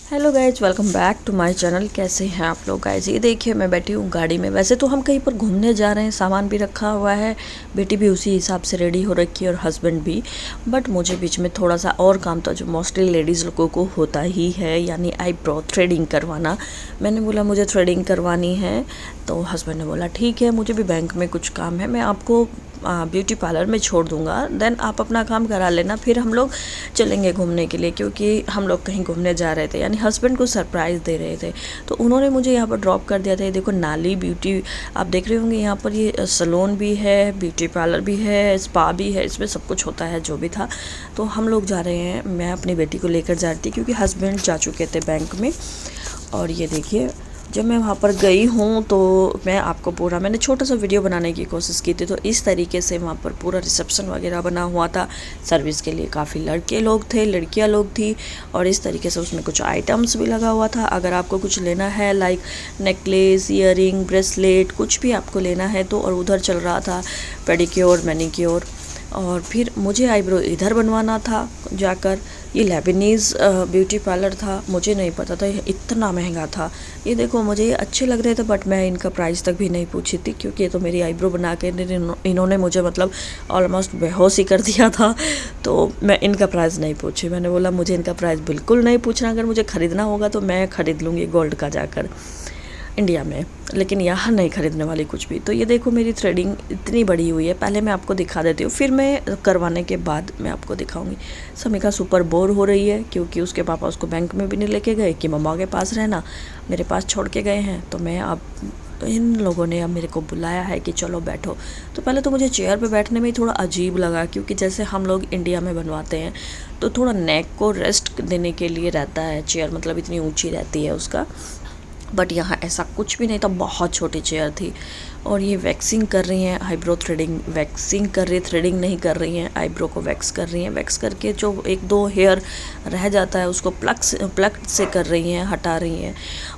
Hello guys, welcome back to my channel. कैसे हैं आप लोग गाइज? ये देखिए मैं बैठी हूँ गाड़ी में। वैसे तो हम कहीं पर घूमने जा रहे हैं, सामान भी रखा हुआ है, बेटी भी उसी हिसाब से रेडी हो रखी है और हस्बैंड भी। बट मुझे बीच में थोड़ा सा और काम था जो मोस्टली लेडीज़ लोगों को होता ही है, यानी आईब्रो थ्रेडिंग करवाना। मैंने बोला मुझे थ्रेडिंग करवानी है, तो हस्बैंड ने बोला ठीक है, मुझे भी बैंक में कुछ काम है, मैं आपको ब्यूटी पार्लर में छोड़ दूँगा, देन आप अपना काम करा लेना, फिर हम लोग चलेंगे घूमने के लिए, क्योंकि हम लोग कहीं घूमने जा रहे थे, यानी हस्बैंड को सरप्राइज़ दे रहे थे। तो उन्होंने मुझे यहाँ पर ड्रॉप कर दिया था। ये देखो नाली ब्यूटी, आप देख रहे होंगे यहाँ पर, ये सैलून भी है, ब्यूटी पार्लर भी है, स्पा भी है, इसमें सब कुछ होता है जो भी था। तो हम लोग जा रहे हैं, मैं अपनी बेटी को लेकर जा रही थी क्योंकि हस्बैंड जा चुके थे बैंक में। और ये देखिए जब मैं वहाँ पर गई हूँ तो मैं आपको पूरा, मैंने छोटा सा वीडियो बनाने की कोशिश की थी। तो इस तरीके से वहाँ पर पूरा रिसेप्शन वगैरह बना हुआ था। सर्विस के लिए काफ़ी लड़के लोग थे, लड़कियाँ लोग थी, और इस तरीके से उसमें कुछ आइटम्स भी लगा हुआ था। अगर आपको कुछ लेना है लाइक नेकलेस, ईयरिंग, ब्रेसलेट, कुछ भी आपको लेना है तो। और उधर चल रहा था पेडिक्योर, मैनिक्योर। और फिर मुझे आईब्रो इधर बनवाना था जाकर। ये लेबनीज़ ब्यूटी पार्लर था, मुझे नहीं पता था ये इतना महंगा था। ये देखो मुझे ये अच्छे लग रहे थे, बट मैं इनका प्राइस तक भी नहीं पूछी थी, क्योंकि ये तो मेरी आईब्रो बना के इन्होंने मुझे मतलब ऑलमोस्ट बेहोश ही कर दिया था। तो मैं इनका प्राइस नहीं पूछी। मैंने बोला मुझे इनका प्राइस बिल्कुल नहीं पूछना, अगर मुझे ख़रीदना होगा तो मैं ख़रीद लूँगी गोल्ड का जाकर इंडिया में, लेकिन यहाँ नहीं ख़रीदने वाली कुछ भी। तो ये देखो मेरी थ्रेडिंग इतनी बड़ी हुई है, पहले मैं आपको दिखा देती हूँ, फिर मैं करवाने के बाद मैं आपको दिखाऊंगी। समीका सुपर बोर हो रही है क्योंकि उसके पापा उसको बैंक में भी नहीं लेके गए कि मम्मा के पास रहना, मेरे पास छोड़ के गए हैं। तो मैं अब इन लोगों ने अब मेरे को बुलाया है कि चलो बैठो। तो पहले तो मुझे चेयर पे बैठने में ही थोड़ा अजीब लगा, क्योंकि जैसे हम लोग इंडिया में बनवाते हैं तो थोड़ा नेक को रेस्ट देने के लिए रहता है चेयर, मतलब इतनी ऊंची रहती है उसका। बट यहाँ ऐसा कुछ भी नहीं था, बहुत छोटी चेयर थी। और ये वैक्सिंग कर रही हैं, आईब्रो थ्रेडिंग, वैक्सिंग कर रही, थ्रेडिंग नहीं कर रही हैं, आईब्रो को वैक्स कर रही हैं। वैक्स करके जो एक दो हेयर रह जाता है उसको प्लग से कर रही हैं, हटा रही हैं।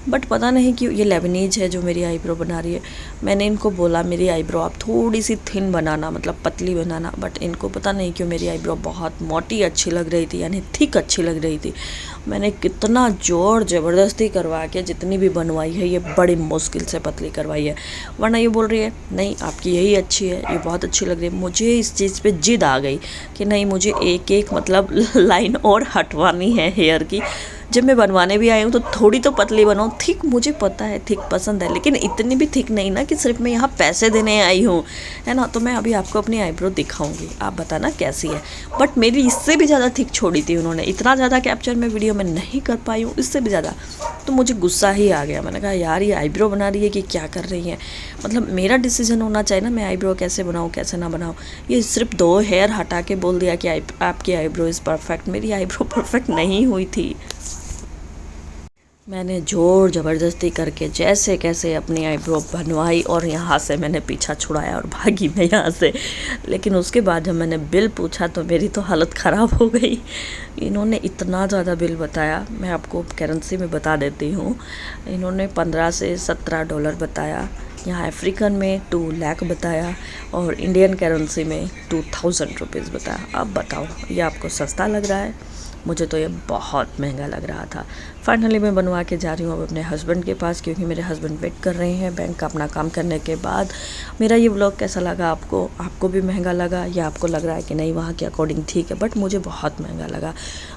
बट पता नहीं क्यों ये लेबनीज है जो मेरी आईब्रो बना रही है। मैंने इनको बोला मेरी आईब्रो आप थोड़ी सी थिन बनाना, मतलब पतली बनाना, बट इनको पता नहीं क्यों मेरी आईब्रो बहुत मोटी अच्छी लग रही थी, यानी थिक अच्छी लग रही थी। मैंने कितना जोर ज़बरदस्ती करवा के जितनी भी बनवाई है, ये बड़ी मुश्किल से पतली करवाई है। वरना ये बोल रही है नहीं आपकी यही अच्छी है, ये बहुत अच्छी लग रही है। मुझे इस चीज़ पे जिद आ गई कि नहीं, मुझे एक एक मतलब लाइन और हटवानी है हेयर की। जब मैं बनवाने भी आई हूँ तो थोड़ी तो पतली बनाऊँ, थिक मुझे पता है, थिक पसंद है, लेकिन इतनी भी थिक नहीं ना कि सिर्फ मैं यहाँ पैसे देने आई हूँ, है ना। तो मैं अभी आपको अपनी आईब्रो दिखाऊंगी, आप बताना कैसी है। बट मेरी इससे भी ज़्यादा थिक छोड़ी थी उन्होंने, इतना ज़्यादा कैप्चर मैं वीडियो में नहीं कर पाई हूँ, इससे भी ज़्यादा। तो मुझे गुस्सा ही आ गया, मैंने कहा यार ये आईब्रो बना रही है कि क्या कर रही है, मतलब मेरा डिसीजन होना चाहिए ना, मैं आईब्रो कैसे बनाऊँ कैसे ना बनाऊँ। ये सिर्फ 2 हेयर हटा के बोल दिया कि आपकी आईब्रो इज़ परफेक्ट। मेरी आईब्रो परफेक्ट नहीं हुई थी। मैंने ज़ोर ज़बरदस्ती करके जैसे कैसे अपनी आईब्रो बनवाई, और यहाँ से मैंने पीछा छुड़ाया और भागी मैं यहाँ से। लेकिन उसके बाद जब मैंने बिल पूछा तो मेरी तो हालत ख़राब हो गई। इन्होंने इतना ज़्यादा बिल बताया, मैं आपको करेंसी में बता देती हूँ। इन्होंने 15 से 17 डॉलर बताया, यहाँ अफ्रीकन में 2 लाख बताया, और इंडियन करेंसी में 2000 रुपीज़ बताया। अब बताओ ये आपको सस्ता लग रहा है? मुझे तो ये बहुत महंगा लग रहा था। फाइनली मैं बनवा के जा रही हूँ अब अपने हस्बैंड के पास, क्योंकि मेरे हस्बैंड वेट कर रहे हैं बैंक का अपना काम करने के बाद। मेरा ये व्लॉग कैसा लगा आपको भी महंगा लगा, या आपको लग रहा है कि नहीं वहाँ के अकॉर्डिंग ठीक है? बट मुझे बहुत महंगा लगा।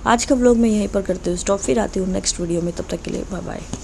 आज का व्लॉग मैं यहीं पर करती हूँ स्टॉप, फिर आती हूँ नेक्स्ट वीडियो में। तब तक के लिए बाय बाय।